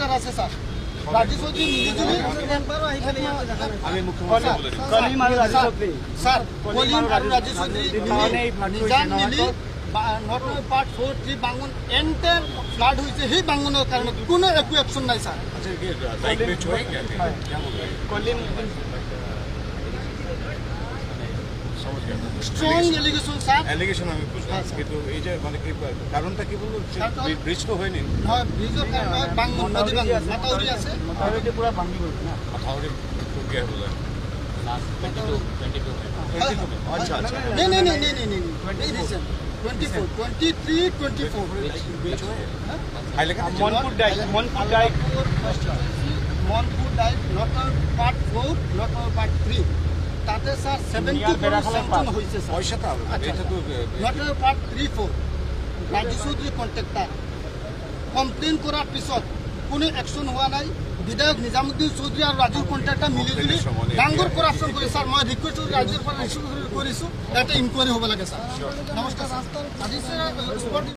contractor আছে sir Raju Choudhury মিলিজুলি sir Kalim আৰু ৰাজু চৌধুৰী নিজান মিলি নট পাৰ্ট 4 বাঙন এণ্টাৰ ফ্লাড হৈছে সেই বাঙনৰ কাৰণে কোনো একো একশ্যন নাই sir strong allegation sir allegation আমি বুঝলাম কিন্তু এই যে মানে কি কারণটা কি বলবো ব্রিজ তো হয়নি হয় ব্ৰিজৰ কাৰণে বাঙন নদী বাঙন মাথাউৰি আছে মাথাউৰিটো পুৰা ভাঙি গ'ল না মাথাউৰি টুকিয়া হলো লাস্ট 22 আচ্ছা আচ্ছা नहीं 24 23 24 হাইলেকা Monpur dyke Monpur dyke not part 4 not part 3 তাতে স্যার 70 crore স্যাংশন হইছে স্যার পয়সাটা এটা তো not part 3 4 Raju Chowdhury contractor complain করার পিছত কোনো অ্যাকশন হওয়া নাই বিধায়ক নিজামুদ্দিন চৌধুরী আর রাজুর কন্ট্রাক্টর মিলিজুলি ডাঙৰ কৰাপশন কৰি স্যাৰ মই ৰিকোয়েস্ট ৰাজুৰ পৰা ৰিসিভ কৰিছো এটা ইনকোয়াৰি হ'ব লাগে স্যাৰ নমস্কাৰ স্যাৰ আজি স্যাৰ